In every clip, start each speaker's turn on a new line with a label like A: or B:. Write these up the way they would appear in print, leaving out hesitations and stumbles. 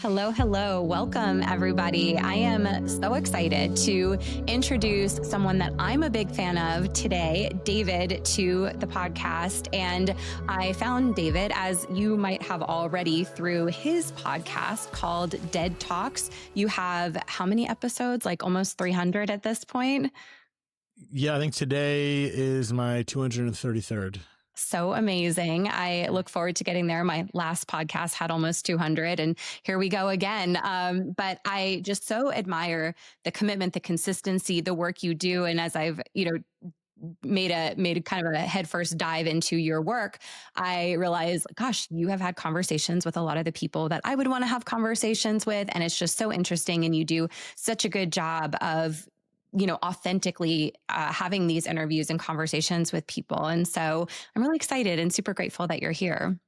A: Hello, hello. Welcome, everybody. I am so excited to introduce someone that I'm a big fan of today, David, to the podcast. And I found David, as you might have already, through his podcast called Dead Talks. You have how many episodes? Like almost 300 at this point?
B: Yeah, I think today is my 233rd.
A: So amazing. I look forward to getting there. My last podcast had almost 200 and here we go again. But I just so admire the commitment, the consistency, the work you do. And as I've, made a kind of a headfirst dive into your work, I realized, gosh, you have had conversations with a lot of the people that I would want to have conversations with. And it's just so interesting. And you do such a good job of authentically having these interviews and conversations with people. And so I'm really excited and super grateful that you're here.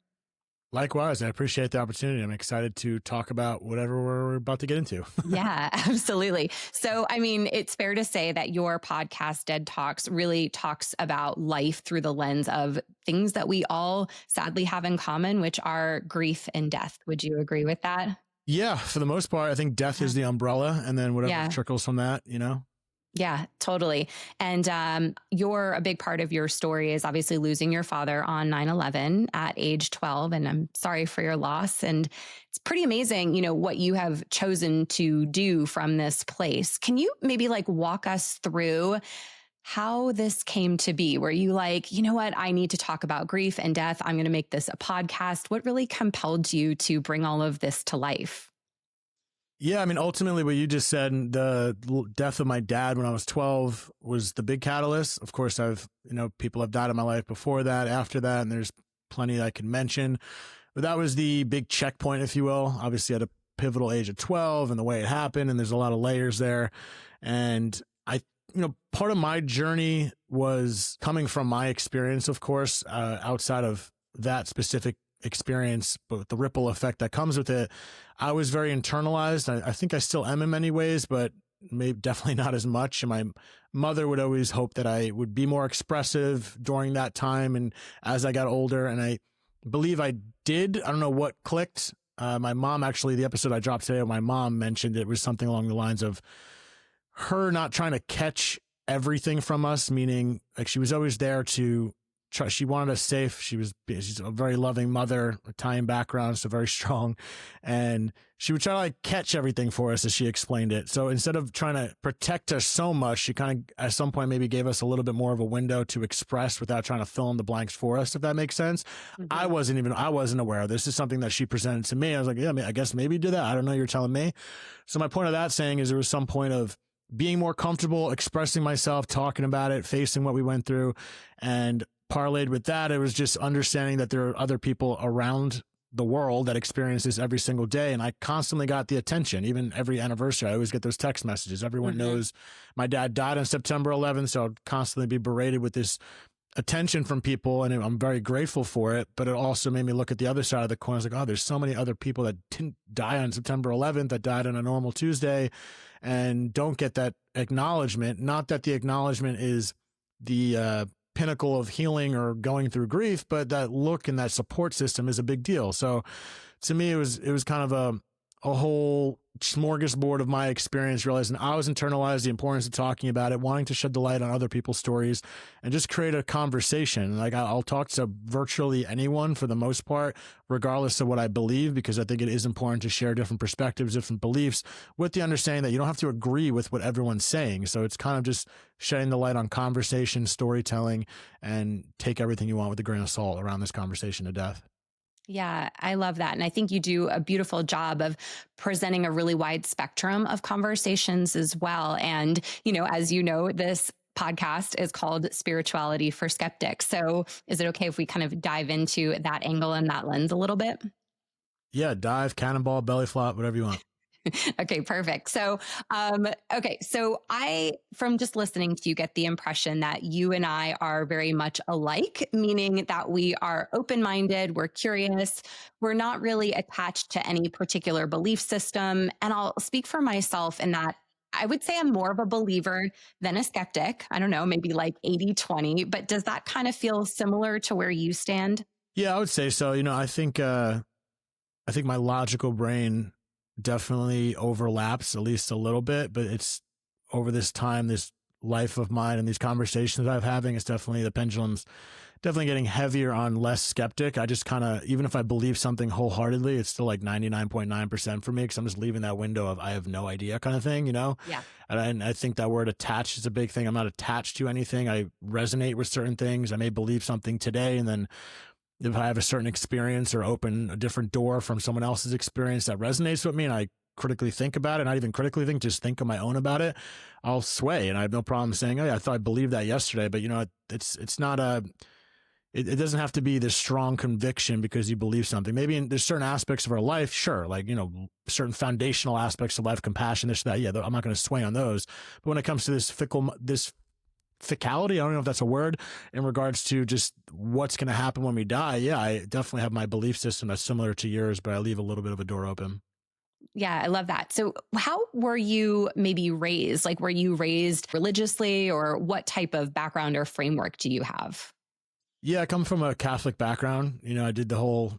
B: Likewise, I appreciate the opportunity. I'm excited to talk about whatever we're about to get into.
A: Yeah, absolutely. So, I mean, it's fair to say that your podcast, Dead Talks, really talks about life through the lens of things that we all sadly have in common, which are grief and death. Would you agree with that?
B: Yeah, for the most part, I think death is the umbrella and then whatever trickles from that,
A: Yeah, totally. And a big part of your story is obviously losing your father on 9/11 at age 12. And I'm sorry for your loss. And it's pretty amazing, what you have chosen to do from this place. Can you maybe walk us through how this came to be? Were you like, you know what, I need to talk about grief and death. I'm going to make this a podcast. What really compelled you to bring all of this to life?
B: Yeah, I mean, ultimately what you just said, the death of my dad when I was 12 was the big catalyst. Of course, people have died in my life before that, after that, and there's plenty I can mention. But that was the big checkpoint, if you will. Obviously at a pivotal age of 12 and the way it happened, and there's a lot of layers there. And part of my journey was coming from my experience, of course, outside of that specific experience, but the ripple effect that comes with it. I was very internalized. I think I still am in many ways, but maybe definitely not as much. And my mother would always hope that I would be more expressive during that time and as I got older. And I believe I did. I don't know what clicked. My mom, actually, the episode I dropped today, my mom mentioned it was something along the lines of her not trying to catch everything from us, meaning like she was always there to try. She wanted us safe. She's a very loving mother, Italian background, so very strong. And she would try to catch everything for us as she explained it. So instead of trying to protect us so much, she kind of at some point maybe gave us a little bit more of a window to express without trying to fill in the blanks for us, if that makes sense. Mm-hmm. I wasn't aware of this. This is something that she presented to me. I was like, yeah, I guess maybe do that. I don't know. You're telling me. So my point of that saying is there was some point of being more comfortable expressing myself, talking about it, facing what we went through. And parlayed with that, it was just understanding that there are other people around the world that experience this every single day. And I constantly got the attention, even every anniversary. I always get those text messages. Everyone knows my dad died on September 11th. So I'd constantly be berated with this attention from people. And I'm very grateful for it. But it also made me look at the other side of the coin. I was like, oh, there's so many other people that didn't die on September 11th, that died on a normal Tuesday and don't get that acknowledgement. Not that the acknowledgement is the pinnacle of healing or going through grief, but that look and that support system is a big deal. So to me, it was kind of a whole smorgasbord of my experience, realizing I was internalized the importance of talking about it, wanting to shed the light on other people's stories and just create a conversation. Like I'll talk to virtually anyone for the most part, regardless of what I believe, because I think it is important to share different perspectives, different beliefs, with the understanding that you don't have to agree with what everyone's saying. So it's kind of just shedding the light on conversation, storytelling, and take everything you want with a grain of salt around this conversation of death.
A: Yeah, I love that. And I think you do a beautiful job of presenting a really wide spectrum of conversations as well. And, as you know, this podcast is called Spirituality for Skeptics. So is it okay if we kind of dive into that angle and that lens a little bit?
B: Yeah, dive, cannonball, belly flop, whatever you want.
A: Okay, perfect. So, from just listening to you, get the impression that you and I are very much alike, meaning that we are open-minded, we're curious, we're not really attached to any particular belief system. And I'll speak for myself in that I would say I'm more of a believer than a skeptic. I don't know, maybe like 80-20, but does that kind of feel similar to where you stand?
B: Yeah, I would say so. I think my logical brain definitely overlaps at least a little bit, but it's over this time, this life of mine and these conversations I've having, it's definitely the pendulum's definitely getting heavier on less skeptic. I just kind of, even if I believe something wholeheartedly, it's still like 99.9% for me because I'm just leaving that window of I have no idea kind of thing, you know?
A: Yeah.
B: And I think that word attached is a big thing. I'm not attached to anything. I resonate with certain things. I may believe something today, and then if I have a certain experience or open a different door from someone else's experience that resonates with me, and I critically think about it, not even critically think, just think on my own about it, I'll sway. And I have no problem saying, oh yeah, I thought I believed that yesterday, but you know, it's not a, it doesn't have to be this strong conviction because you believe something. Maybe there's certain aspects of our life, sure, like, you know, certain foundational aspects of life, compassion, this, that. Yeah, I'm not going to sway on those. But when it comes to this ficality, I don't know if that's a word, in regards to just what's going to happen when we die. Yeah, I definitely have my belief system that's similar to yours, but I leave a little bit of a door open.
A: Yeah, I love that. So, how were you maybe raised? Like, were you raised religiously, or what type of background or framework do you have?
B: Yeah, I come from a Catholic background. You know, I did the whole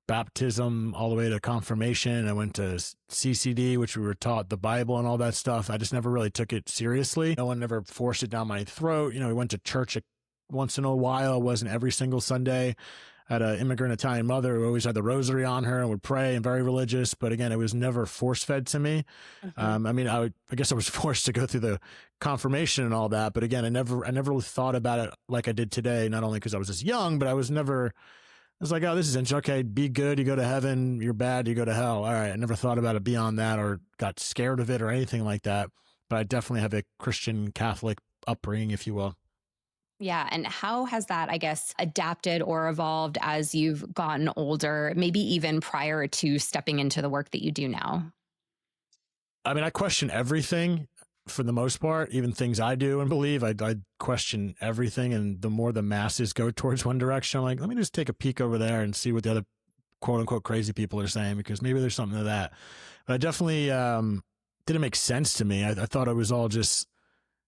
B: baptism all the way to confirmation. I went to CCD, which we were taught the Bible and all that stuff. I just never really took it seriously. No one ever forced it down my throat. You know, we went to church once in a while. It wasn't every single Sunday. I had an immigrant Italian mother who always had the rosary on her and would pray and very religious. But again, it was never force fed to me.
A: Hmm.
B: I mean, I guess I was forced to go through the confirmation and all that. But again, I never really thought about it like I did today. Not only because I was just young, but I was never. I was like, oh, this is interesting. Okay, be good, you go to heaven. You're bad, you go to hell. All right. I never thought about it beyond that or got scared of it or anything like that. But I definitely have a Christian Catholic upbringing, if you will.
A: Yeah. And how has that, I guess, adapted or evolved as you've gotten older, maybe even prior to stepping into the work that you do now?
B: I mean, I question everything for the most part, even things I do and believe. I question everything. And the more the masses go towards one direction, I'm like, let me just take a peek over there and see what the other quote unquote crazy people are saying, because maybe there's something to that. But I definitely didn't make sense to me. I thought it was all just,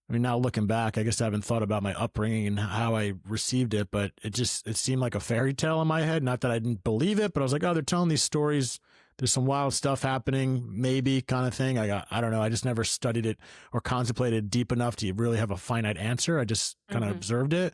B: I mean, now looking back, I guess I haven't thought about my upbringing and how I received it, but it seemed like a fairy tale in my head. Not that I didn't believe it, but I was like, oh, they're telling these stories. There's some wild stuff happening, maybe kind of thing. I don't know. I just never studied it or contemplated deep enough to really have a finite answer. I just kind of
A: Hmm.
B: observed it.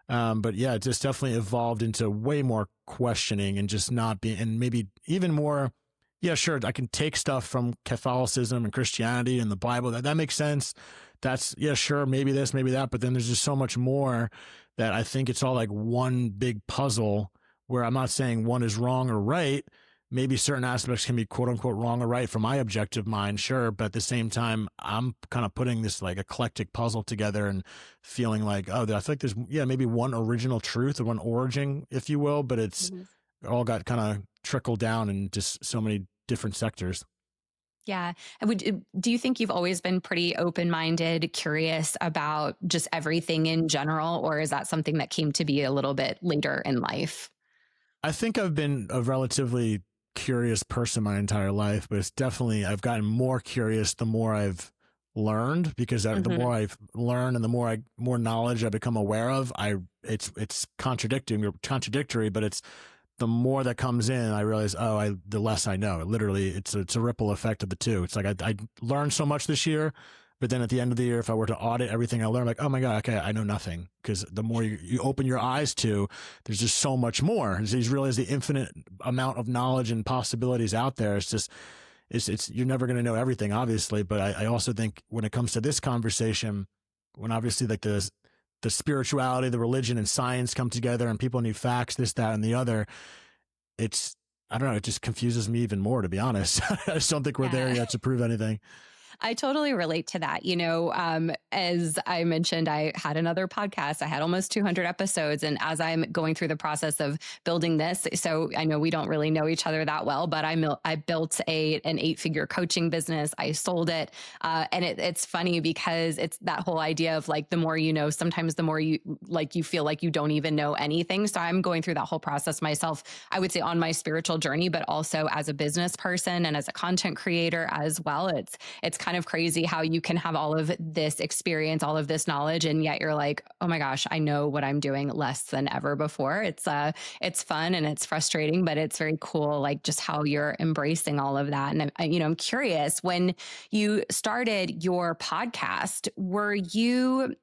B: But yeah, it just definitely evolved into way more questioning and just not being, and maybe even more. Yeah, sure. I can take stuff from Catholicism and Christianity and the Bible. That makes sense. That's, yeah, sure. Maybe this, maybe that. But then there's just so much more that I think it's all like one big puzzle where I'm not saying one is wrong or right. Maybe certain aspects can be quote unquote wrong or right from my objective mind, sure. But at the same time, I'm kind of putting this like eclectic puzzle together and feeling like, oh, I feel like there's, yeah, maybe one original truth or one origin, if you will, but it's
A: Hmm.
B: all got kind of trickled down in just so many different sectors.
A: Yeah. And do you think you've always been pretty open minded, curious about just everything in general? Or is that something that came to be a little bit later in life?
B: I think I've been a relatively curious person my entire life, but it's definitely, I've gotten more curious the more I've learned, because the
A: Hmm.
B: more I've learned and the more knowledge I become aware of, it's contradictory, but it's the more that comes in, I realize, oh, the less I know. Literally, it's a ripple effect of the two. It's like I learned so much this year, but then at the end of the year, if I were to audit everything I learned, I'm like, oh my God, okay, I know nothing. Because the more you open your eyes to, there's just so much more. So you realize the infinite amount of knowledge and possibilities out there. It's just, it's you're never going to know everything, obviously. But I also think when it comes to this conversation, when obviously like the spirituality, the religion, and science come together, and people need facts, this, that, and the other. It's, I don't know. It just confuses me even more, to be honest. I just don't think we're there
A: Yeah.
B: yet to prove anything.
A: I totally relate to that. As I mentioned, I had another podcast. I had almost 200 episodes. And as I'm going through the process of building this, so I know we don't really know each other that well, but I built an 8-figure coaching business. I sold it. And it's funny because it's that whole idea of like, the more you know, sometimes the more you feel like you don't even know anything. So I'm going through that whole process myself, I would say on my spiritual journey, but also as a business person and as a content creator as well. It's kind kind of crazy how you can have all of this experience, all of this knowledge, and yet you're like, oh my gosh, I know what I'm doing less than ever before. It's fun and it's frustrating, but it's very cool, like just how you're embracing all of that. And I'm curious, when you started your podcast, were you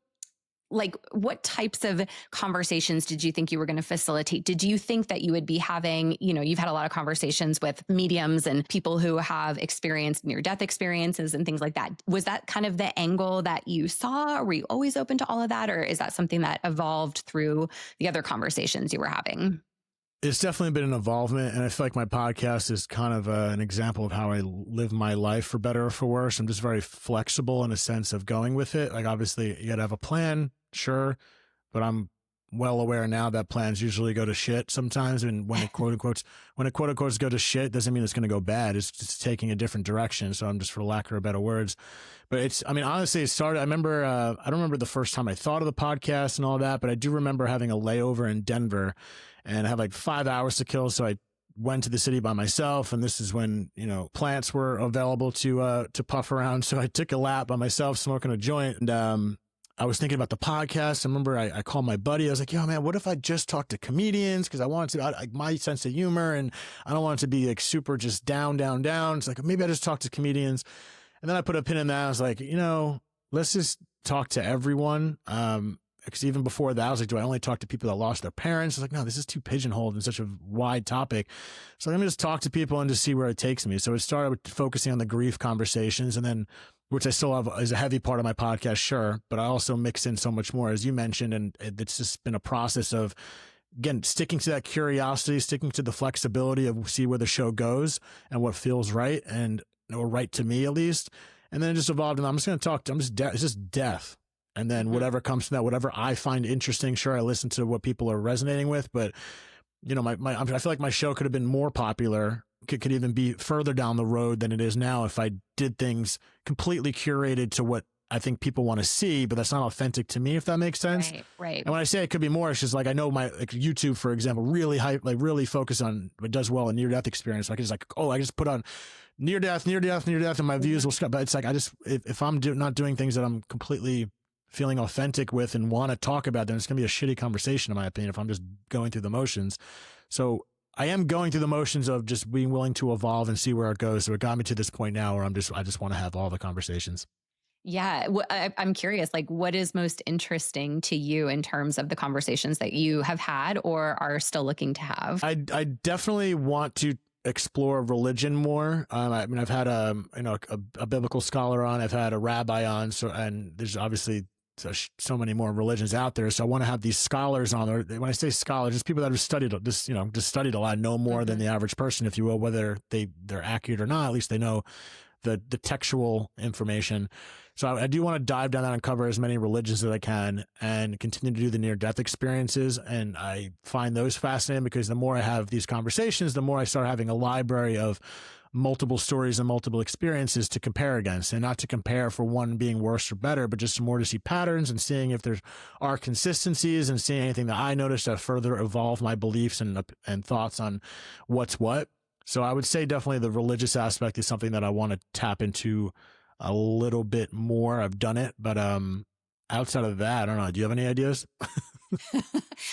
A: like, what types of conversations did you think you were going to facilitate? Did you think that you would be having, you've had a lot of conversations with mediums and people who have experienced near death experiences and things like that. Was that kind of the angle that you saw? Were you always open to all of that? Or is that something that evolved through the other conversations you were having?
B: It's definitely been an involvement, and I feel like my podcast is kind of an example of how I live my life, for better or for worse. I'm just very flexible in a sense of going with it. Like, obviously, you got to have a plan, sure, but I'm well aware now that plans usually go to shit sometimes. And when it quote unquote go to shit, doesn't mean it's going to go bad. It's just taking a different direction. So I'm just, for lack of better words, but honestly, it started. I remember, I don't remember the first time I thought of the podcast and all that, but I do remember having a layover in Denver, and I had like 5 hours to kill. So I went to the city by myself, and this is when, plants were available to puff around. So I took a lap by myself, smoking a joint, and I was thinking about the podcast. I remember I called my buddy. I was like, yo, man, what if I just talk to comedians? Because I wanted to, like, my sense of humor, and I don't want it to be like super just down. It's like, maybe I just talk to comedians. And then I put a pin in that. I was like, let's just talk to everyone. Because even before that, I was like, do I only talk to people that lost their parents? I was like, no, this is too pigeonholed in such a wide topic. So let me just talk to people and just see where it takes me. So it started with focusing on the grief conversations, and then, which I still have is a heavy part of my podcast, sure, but I also mix in so much more, as you mentioned, and it's just been a process of, again, sticking to that curiosity, sticking to the flexibility of see where the show goes and what feels right, or right to me at least. And then it just evolved, and I'm just going to talk to, it's just death. And then whatever comes from that, whatever I find interesting, sure, I listen to what people are resonating with. But, I feel like my show could have been more popular, could even be further down the road than it is now if I did things completely curated to what I think people want to see, but that's not authentic to me, if that makes sense.
A: Right.
B: And when I say it could be more, it's just like, I know YouTube, for example, really really focus on what does well in near-death experience. I just put on near death, and my views will, but it's like, if I'm not doing things that I'm completely feeling authentic with and want to talk about, then it's going to be a shitty conversation, in my opinion, if I'm just going through the motions. So I am going through the motions of just being willing to evolve and see where it goes. So it got me to this point now where I just want to have all the conversations.
A: Yeah. I'm curious, like, what is most interesting to you in terms of the conversations that you have had or are still looking to have?
B: I definitely want to explore religion more. I've had a biblical scholar on, I've had a rabbi on, and there's obviously so many more religions out there. So I want to have these scholars on there. When I say scholars, just people that have studied just studied a lot, know more than the average person, if you will, whether they're accurate or not. At least they know the textual information. So I do want to dive down that and cover as many religions as I can, and continue to do the near-death experiences. And I find those fascinating because the more I have these conversations, the more I start having a library of multiple stories and multiple experiences to compare against, and not to compare for one being worse or better, but just more to see patterns and seeing if there are consistencies, and seeing anything that I noticed that further evolve my beliefs and thoughts on what's what. So I would say definitely the religious aspect is something that I want to tap into a little bit more. I've done it, but outside of that, I don't know. Do you have any ideas?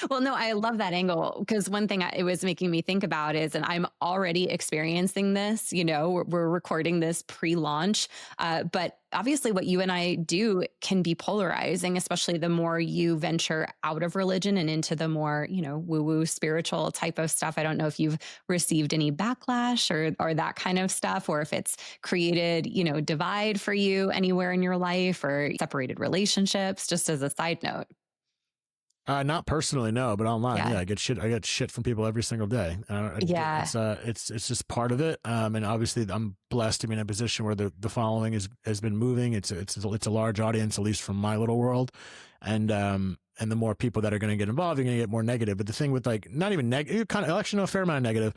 A: Well, no, I love that angle, because one thing it was making me think about is, and I'm already experiencing this, we're recording this pre-launch, but obviously what you and I do can be polarizing, especially the more you venture out of religion and into the more, woo-woo spiritual type of stuff. I don't know if you've received any backlash or that kind of stuff, or if it's created, divide for you anywhere in your life, or separated relationships, just as a side note.
B: Not personally, no, but online,
A: Yeah.
B: I get shit from people every single day.
A: Yeah.
B: It's just part of it. And obviously I'm blessed to be in a position where the following has been moving. It's a large audience, at least from my little world. And and the more people that are going to get involved, you're going to get more negative. But the thing with like, not even negative, kind of actually, no, a fair amount of negative,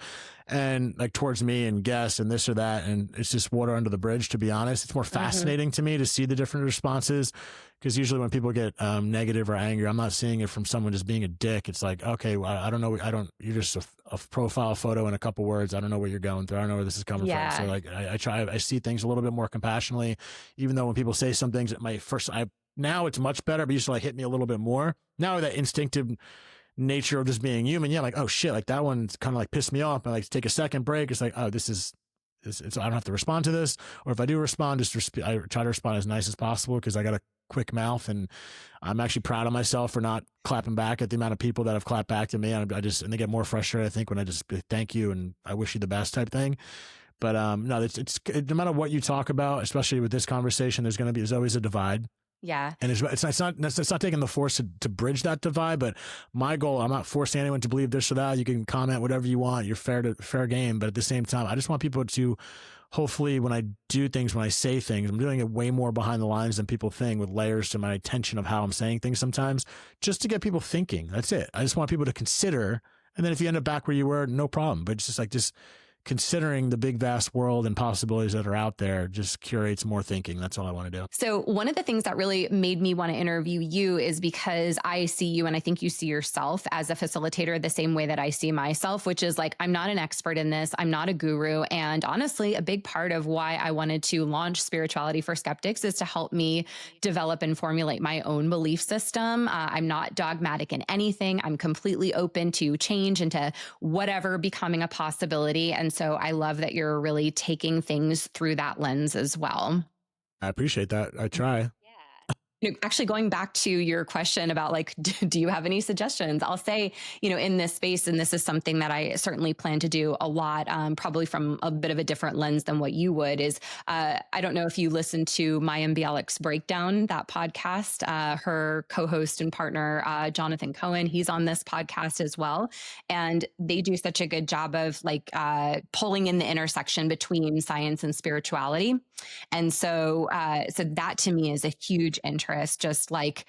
B: and like towards me and guests and this or that. And it's just water under the bridge, to be honest. It's more fascinating to me to see the different responses, because usually when people get negative or angry, I'm not seeing it from someone just being a dick. It's like, okay, well, I don't know. You're just a profile photo and a couple words. I don't know what you're going through. I don't know where this is coming from. So like, I see things a little bit more compassionately, even though when people say some things, now it's much better, but used to like hit me a little bit more. Now that instinctive nature of just being human, yeah, like, oh shit, like that one's kind of like pissed me off. I like to take a second break. It's like, oh, it's I don't have to respond to this, or if I do respond, I try to respond as nice as possible, because I got a quick mouth, and I'm actually proud of myself for not clapping back at the amount of people that have clapped back to me. And they get more frustrated, I think, when I just thank you and I wish you the best type thing. But no, it's no matter what you talk about, especially with this conversation, there's always a divide.
A: Yeah.
B: And it's not taking the force to bridge that divide, but my goal, I'm not forcing anyone to believe this or that. You can comment whatever you want. You're fair game. But at the same time, I just want people to, hopefully when I do things, when I say things, I'm doing it way more behind the lines than people think, with layers to my attention of how I'm saying things sometimes, just to get people thinking. That's it. I just want people to consider. And then if you end up back where you were, no problem. But it's just like, just considering the big, vast world and possibilities that are out there just curates more thinking. That's all I want to do.
A: So one of the things that really made me want to interview you is because I see you, and I think you see yourself as a facilitator the same way that I see myself, which is like, I'm not an expert in this. I'm not a guru. And honestly, a big part of why I wanted to launch Spirituality for Skeptics is to help me develop and formulate my own belief system. I'm not dogmatic in anything. I'm completely open to change and to whatever becoming a possibility. And so I love that you're really taking things through that lens as well.
B: I appreciate that. I try.
A: Actually, going back to your question about like, do you have any suggestions? I'll say, in this space, and this is something that I certainly plan to do a lot, probably from a bit of a different lens than what you would, is I don't know if you listened to Maya Bialik's Breakdown, that podcast. Her co-host and partner, Jonathan Cohen, he's on this podcast as well. And they do such a good job of like pulling in the intersection between science and spirituality. And so that to me is a huge interest, just like,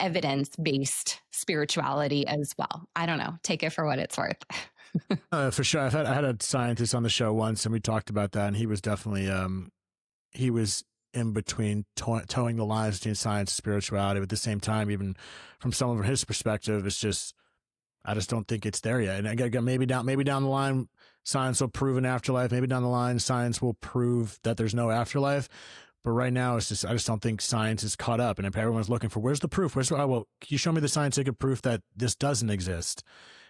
A: evidence-based spirituality as well. I don't know, take it for what it's worth.
B: For sure. I had a scientist on the show once, and we talked about that, and he was definitely, he was in between towing the lines between science and spirituality. But at the same time, even from someone from his perspective, it's just, I just don't think it's there yet. And again, maybe down the line, science will prove an afterlife. Maybe down the line, science will prove that there's no afterlife. But right now, it's just, I just don't think science is caught up. And if everyone's looking for, where's the proof? Can you show me the scientific proof that this doesn't exist?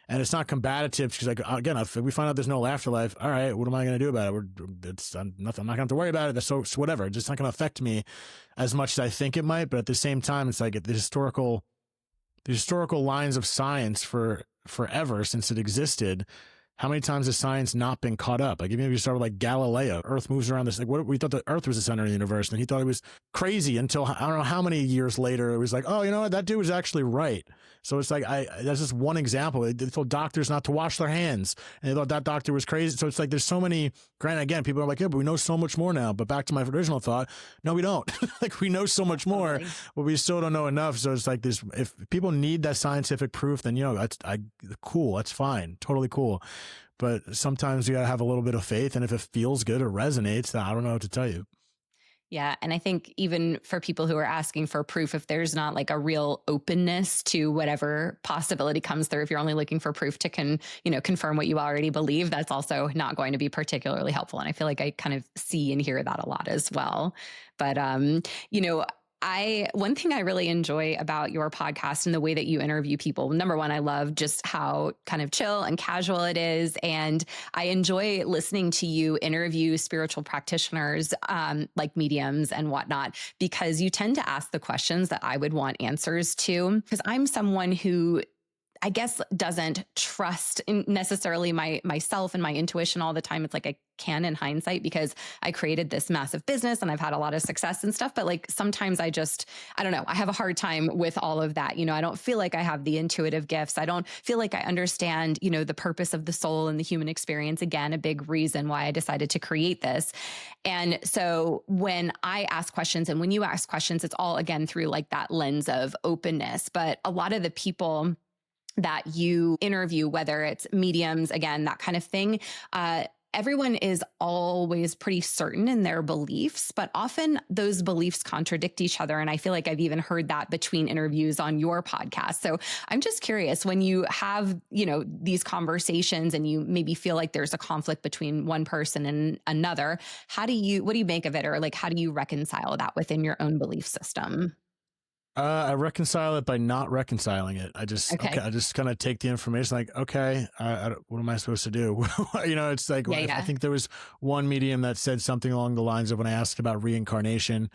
B: And it's not combative, because like, again, if we find out there's no afterlife, all right, what am I going to do about it? I'm not going to have to worry about it. So whatever. It's just not going to affect me as much as I think it might. But at the same time, it's like the historical lines of science for forever since it existed. How many times has science not been caught up? Like, even if you start with like Galileo, Earth moves around this, like we thought the Earth was the center of the universe, and he thought it was crazy until I don't know how many years later it was like, oh, you know what, that dude was actually right. So it's like, that's just one example. They told doctors not to wash their hands, and they thought that doctor was crazy. So it's like, there's so many, granted, again, people are like, yeah, but we know so much more now. But back to my original thought, no, we don't. Like, we know so much more, but we still don't know enough. So it's like this, if people need that scientific proof, then, that's cool. That's fine. Totally cool. But sometimes you got to have a little bit of faith. And if it feels good or resonates, then I don't know what to tell you.
A: Yeah. And I think even for people who are asking for proof, if there's not like a real openness to whatever possibility comes through, if you're only looking for proof to confirm what you already believe, that's also not going to be particularly helpful. And I feel like I kind of see and hear that a lot as well. But, one thing I really enjoy about your podcast and the way that you interview people, number one, I love just how kind of chill and casual it is. And I enjoy listening to you interview spiritual practitioners, like mediums and whatnot, because you tend to ask the questions that I would want answers to. Because I'm someone who, I guess doesn't trust in necessarily myself and my intuition all the time. It's like I can in hindsight because I created this massive business and I've had a lot of success and stuff. But like sometimes I don't know, I have a hard time with all of that. I don't feel like I have the intuitive gifts. I don't feel like I understand, the purpose of the soul and the human experience. Again, a big reason why I decided to create this. And so when I ask questions and when you ask questions, it's all again through like that lens of openness. But a lot of the people that you interview, whether it's mediums, again, that kind of thing, everyone is always pretty certain in their beliefs, but often those beliefs contradict each other. And I feel like I've even heard that between interviews on your podcast. So I'm just curious, when you have, these conversations and you maybe feel like there's a conflict between one person and another, what do you make of it? Or like, how do you reconcile that within your own belief system?
B: I reconcile it by not reconciling it.
A: Okay.
B: I just kind of take the information like, okay, what am I supposed to do? It's like,
A: Yeah.
B: I
A: Yeah.
B: think there was one medium that said something along the lines of when I asked about reincarnation,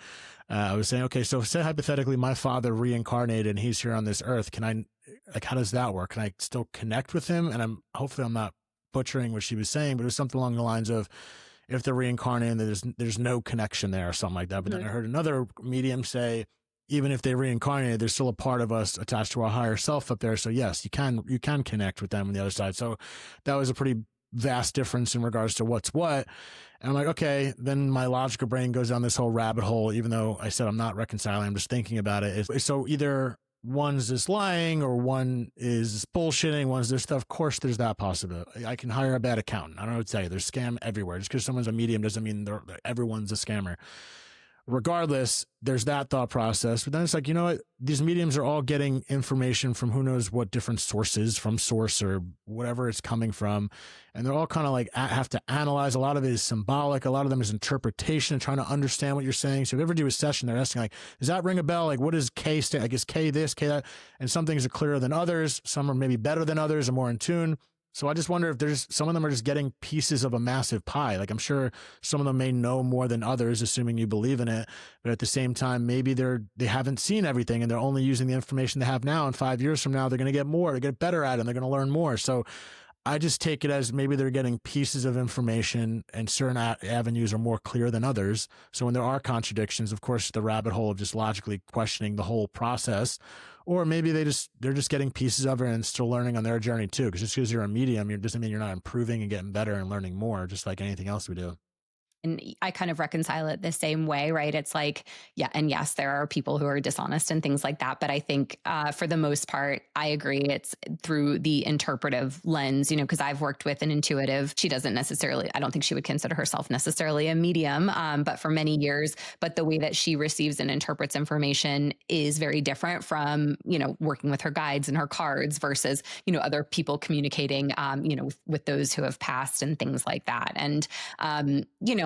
B: I was saying, okay, so say hypothetically my father reincarnated and he's here on this earth. How does that work? Can I still connect with him? And hopefully I'm not butchering what she was saying, but it was something along the lines of, if they're reincarnated, there's no connection there or something like that. But then I heard another medium say, even if they reincarnated, there's still a part of us attached to our higher self up there. So yes, you can connect with them on the other side. So that was a pretty vast difference in regards to what's what. And I'm like, okay, then my logical brain goes down this whole rabbit hole, even though I said I'm not reconciling, I'm just thinking about it. So either one's just lying or one is bullshitting, one's this stuff. Of course, there's that possibility. I can hire a bad accountant. I don't know what to tell you. There's scam everywhere. Just because someone's a medium doesn't mean everyone's a scammer. Regardless, there's that thought process. But then it's like, you know what? These mediums are all getting information from who knows what different sources, from source or whatever it's coming from. And they're all kind of like have to analyze. A lot of it is symbolic. A lot of them is interpretation and trying to understand what you're saying. So if you ever do a session, they're asking like, does that ring a bell? Like, what does K stand? Like, is K this, K that? And some things are clearer than others. Some are maybe better than others or more in tune. So I just wonder if there's some of them are just getting pieces of a massive pie. Like I'm sure some of them may know more than others, assuming you believe in it. But at the same time, maybe they haven't seen everything and they're only using the information they have now. And 5 years from now, they're going to get more, they get better at it, and they're going to learn more. So I just take it as maybe they're getting pieces of information and certain avenues are more clear than others. So when there are contradictions, of course, the rabbit hole of just logically questioning the whole process, or maybe they're just getting pieces of it and still learning on their journey too. Because just because you're a medium, it doesn't mean you're not improving and getting better and learning more, just like anything else we do.
A: And I kind of reconcile it the same way, right? It's like, yeah, and yes, there are people who are dishonest and things like that. But I think for the most part, I agree. It's through the interpretive lens, because I've worked with an intuitive. She doesn't necessarily, I don't think she would consider herself necessarily a medium, but for many years. But the way that she receives and interprets information is very different from, working with her guides and her cards versus, other people communicating, with those who have passed and things like that. And,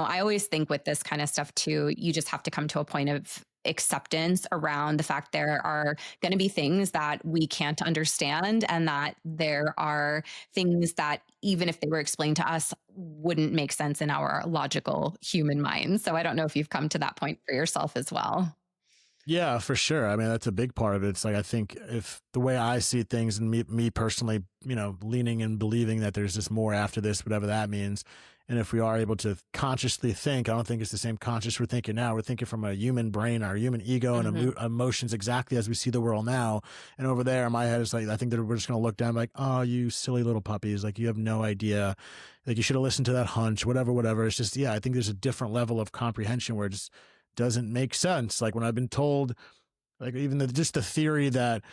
A: I always think with this kind of stuff too, you just have to come to a point of acceptance around the fact there are going to be things that we can't understand and that there are things that even if they were explained to us wouldn't make sense in our logical human minds. So I don't know if you've come to that point for yourself as well.
B: Yeah, for sure. I mean, that's a big part of it. It's like, I think if the way I see things and me personally, leaning and believing that there's just more after this, whatever that means. And if we are able to consciously think, I don't think it's the same conscious we're thinking now. We're thinking from a human brain, our human ego and emotions exactly as we see the world now. And over there in my head, it's like, I think that we're just going to look down like, oh, you silly little puppies. Like you have no idea. Like you should have listened to that hunch, whatever. It's just, yeah, I think there's a different level of comprehension where it just doesn't make sense. Like when I've been told, like even just the theory that,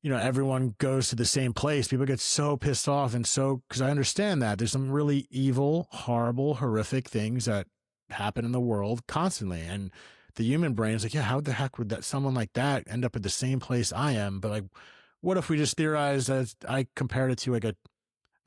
B: everyone goes to the same place, people get so pissed off. And so, because I understand that there's some really evil, horrible, horrific things that happen in the world constantly. And the human brain is like, yeah, how the heck would someone like that end up at the same place I am? But like, what if we just theorize, as I compared it to like a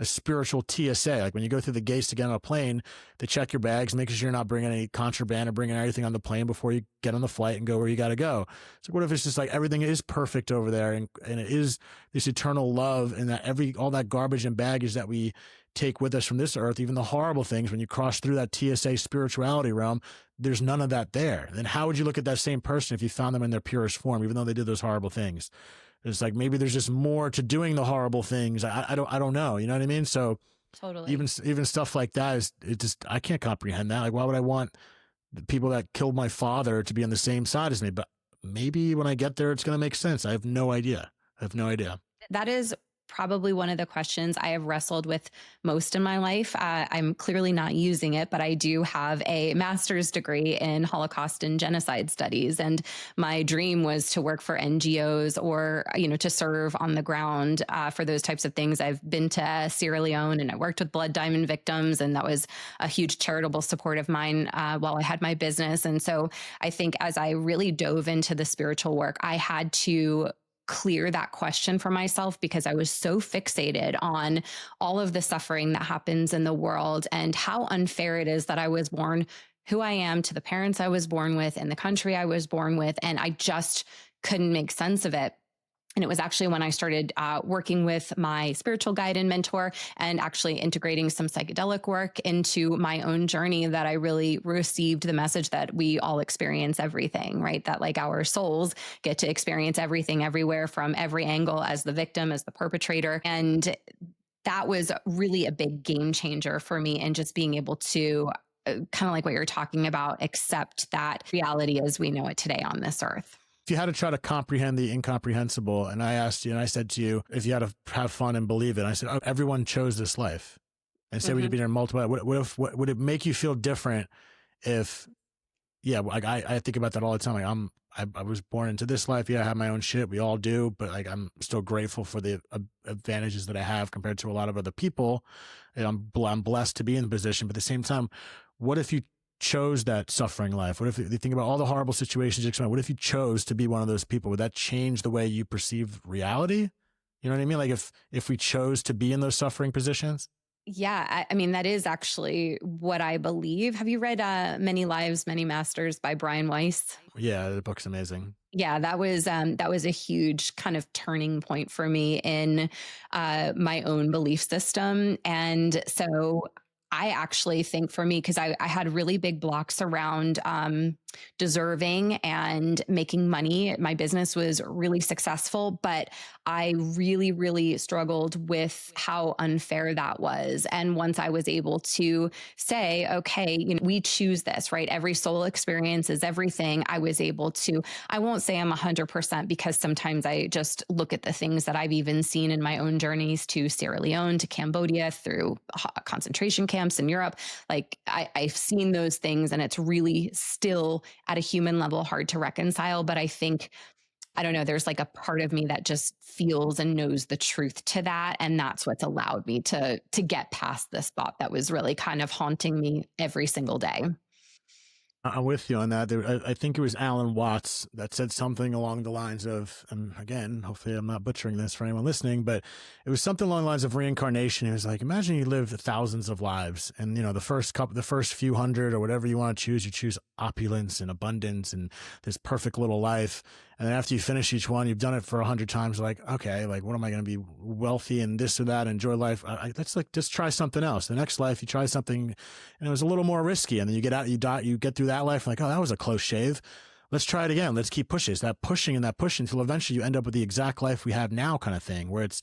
B: spiritual TSA, like when you go through the gates to get on a plane, they check your bags, making sure you're not bringing any contraband or bringing anything on the plane before you get on the flight and go where you got to go. So what if it's just like everything is perfect over there and it is this eternal love and that all that garbage and baggage that we take with us from this earth, even the horrible things, when you cross through that TSA spirituality realm, there's none of that there. Then how would you look at that same person if you found them in their purest form, even though they did those horrible things? It's like, maybe there's just more to doing the horrible things. I don't know. You know what I mean? So
A: Totally.
B: even stuff like that is, I can't comprehend that. Like, why would I want the people that killed my father to be on the same side as me? But maybe when I get there, it's going to make sense. I have no idea.
A: That is probably one of the questions I have wrestled with most in my life. I'm clearly not using it, but I do have a master's degree in Holocaust and genocide studies. And my dream was to work for NGOs or, to serve on the ground for those types of things. I've been to Sierra Leone and I worked with blood diamond victims, and that was a huge charitable support of mine while I had my business. And so I think as I really dove into the spiritual work, I had to clear that question for myself, because I was so fixated on all of the suffering that happens in the world and how unfair it is that I was born who I am, to the parents I was born with and the country I was born with. And I just couldn't make sense of it. And it was actually when I started working with my spiritual guide and mentor, and actually integrating some psychedelic work into my own journey, that I really received the message that we all experience everything, right? That like our souls get to experience everything everywhere from every angle, as the victim, as the perpetrator. And that was really a big game changer for me, and just being able to kind of like what you're talking about, accept that reality as we know it today on this earth.
B: If you had to try to comprehend the incomprehensible, and I asked you, and I said to you, if you had to have fun and believe it, I said, oh, everyone chose this life. And say we'd be there multiple. What would it make you feel different if? Yeah, like I think about that all the time. Like I was born into this life. Yeah, I have my own shit. We all do, but like I'm still grateful for the advantages that I have compared to a lot of other people. And I'm blessed to be in the position. But at the same time, what if you chose that suffering life? What if you think about all the horrible situations you explained? What if you chose to be one of those people? Would that change the way you perceive reality? You know what I mean? Like if we chose to be in those suffering positions?
A: Yeah, I mean, that is actually what I believe. Have you read Many Lives, Many Masters by Brian Weiss?
B: Yeah, the book's amazing.
A: Yeah, that was a huge kind of turning point for me in my own belief system. And so I actually think for me, because I had really big blocks around deserving and making money. My business was really successful, but I really, really struggled with how unfair that was. And once I was able to say, okay, we choose this, right? Every soul experience is everything. I was able to, I won't say I'm 100%, because sometimes I just look at the things that I've even seen in my own journeys to Sierra Leone, to Cambodia, through concentration camps in Europe. Like I've seen those things, and it's really still at a human level hard to reconcile. But I think, I don't know, there's like a part of me that just feels and knows the truth to that. And that's what's allowed me to get past this thought that was really kind of haunting me every single day.
B: I'm with you on that. I think it was Alan Watts that said something along the lines of, and again, hopefully I'm not butchering this for anyone listening, but it was something along the lines of reincarnation. It was like, imagine you lived thousands of lives, and the first few hundred or whatever you want to choose, you choose opulence and abundance and this perfect little life. And then after you finish each one, you've done it for 100 times. Like, okay, like what am I going to be wealthy and this or that, enjoy life? Let's like just try something else. The next life, you try something, and it was a little more risky. And then you get out, you die, you get through that life, like, oh, that was a close shave. Let's try it again. Let's keep pushing. It's that pushing and that pushing until eventually you end up with the exact life we have now, kind of thing, where it's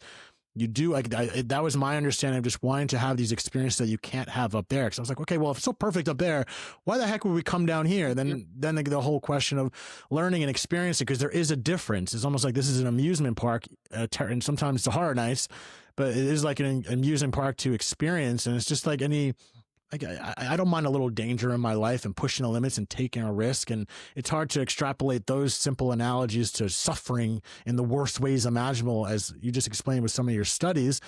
B: you do like that was my understanding of just wanting to have these experiences that you can't have up there. Because I was like, okay, well, if it's so perfect up there, why the heck would we come down here? Then the whole question of learning and experiencing, because there is a difference. It's almost like this is an amusement park, and sometimes it's a horror nights, but it is like an amusement park to experience, and it's just like any. Like I don't mind a little danger in my life and pushing the limits and taking a risk. And it's hard to extrapolate those simple analogies to suffering in the worst ways imaginable, as you just explained with some of your studies.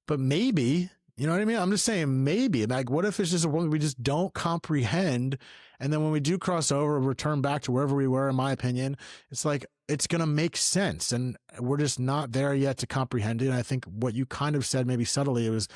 B: But maybe, you know what I mean? I'm just saying maybe. Like, what if it's just a world we just don't comprehend? And then when we do cross over, return back to wherever we were, in my opinion, it's like, it's going to make sense. And we're just not there yet to comprehend it. And I think what you kind of said, maybe subtly, it was,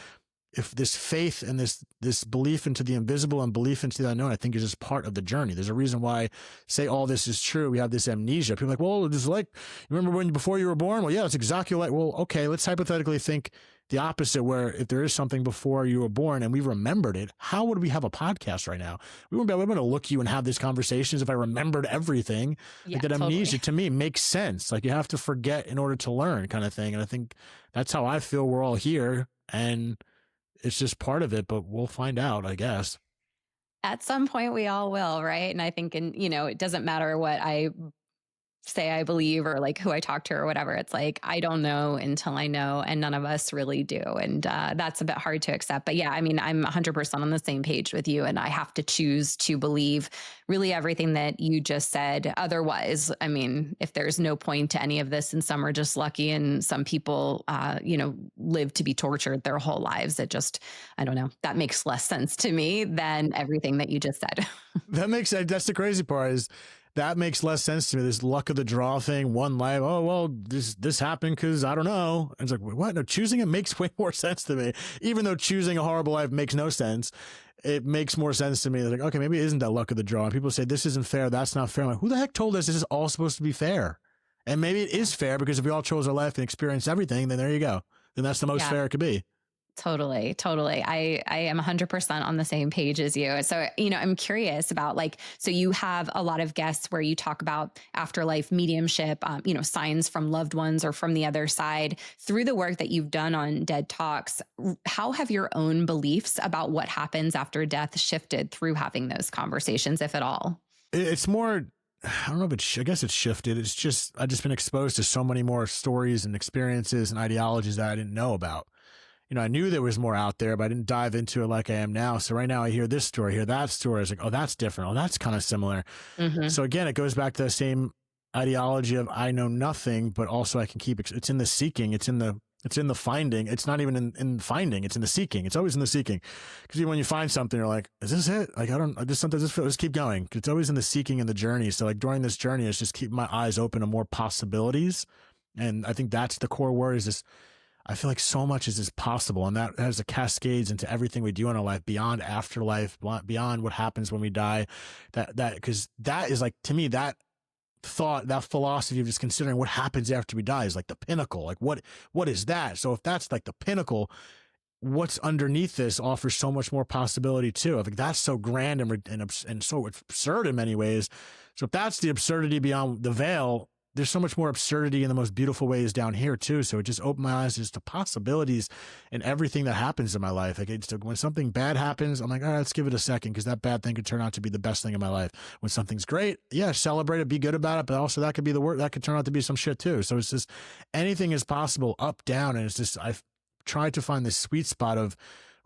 B: if this faith and this belief into the invisible and belief into the unknown, I think is just part of the journey. There's a reason why say all this is true. We have this amnesia. People are like, well, it's like, you remember when before you were born? Well, yeah, it's exactly like, well, okay, let's hypothetically think the opposite, where if there is something before you were born and we remembered it, how would we have a podcast right now? We wouldn't be able to look at you and have these conversations if I remembered everything.
A: Yeah,
B: Like that amnesia
A: totally.
B: to me makes sense. Like you have to forget in order to learn kind of thing. And I think that's how I feel we're all here. And it's just part of it, but we'll find out, I guess.
A: At some point, we all will, right? And I think, it doesn't matter what I say I believe or like who I talk to or whatever. It's like, I don't know until I know. And none of us really do. And that's a bit hard to accept. But yeah, I mean, I'm 100% on the same page with you. And I have to choose to believe really everything that you just said. Otherwise, I mean, if there's no point to any of this and some are just lucky and some people, live to be tortured their whole lives, it just, I don't know, that makes less sense to me than everything that you just said.
B: That's the crazy part is that makes less sense to me. This luck of the draw thing, one life. Oh, well, this happened because I don't know. And it's like, what? No, choosing it makes way more sense to me. Even though choosing a horrible life makes no sense, it makes more sense to me. Like, okay, maybe it isn't that luck of the draw. And people say, this isn't fair. That's not fair. I'm like, who the heck told us this is all supposed to be fair? And maybe it is fair because if we all chose our life and experienced everything, then there you go. Then that's the most
A: Yeah.
B: fair it could be.
A: Totally, totally. I am 100% on the same page as you. So, I'm curious about like, so you have a lot of guests where you talk about afterlife mediumship, signs from loved ones or from the other side. Through the work that you've done on Dead Talks, how have your own beliefs about what happens after death shifted through having those conversations, if at all?
B: It's more, I don't know if I guess it's shifted. It's just, I've just been exposed to so many more stories and experiences and ideologies that I didn't know about. I knew there was more out there, but I didn't dive into it like I am now. So right now I hear this story, hear that story. I was like, oh, that's different. Oh, that's kind of similar.
A: Hmm.
B: So again, it goes back to the same ideology of I know nothing, but also I can keep, it's in the seeking. It's in the finding. It's not even in finding. It's in the seeking. It's always in the seeking. Because even when you find something, you're like, is this it? Like, I just sometimes just keep going. It's always in the seeking and the journey. So like during this journey, it's just keep my eyes open to more possibilities. And I think that's the core word is this. I feel like so much is possible, and that has the cascades into everything we do in our life, beyond afterlife, beyond what happens when we die. Because that is like, to me, that thought, that philosophy of just considering what happens after we die is like the pinnacle. Like what is that? So if that's like the pinnacle, what's underneath this offers so much more possibility too. I think that's so grand and so absurd in many ways. So if that's the absurdity beyond the veil, there's so much more absurdity in the most beautiful ways down here too. So it just opened my eyes just to possibilities in everything that happens in my life. Like when something bad happens, I'm like, all right, let's give it a second, because that bad thing could turn out to be the best thing in my life. When something's great, yeah, celebrate it, be good about it, but also that could be the worst. That could turn out to be some shit too. So it's just anything is possible, up, down, and it's just I've tried to find this sweet spot of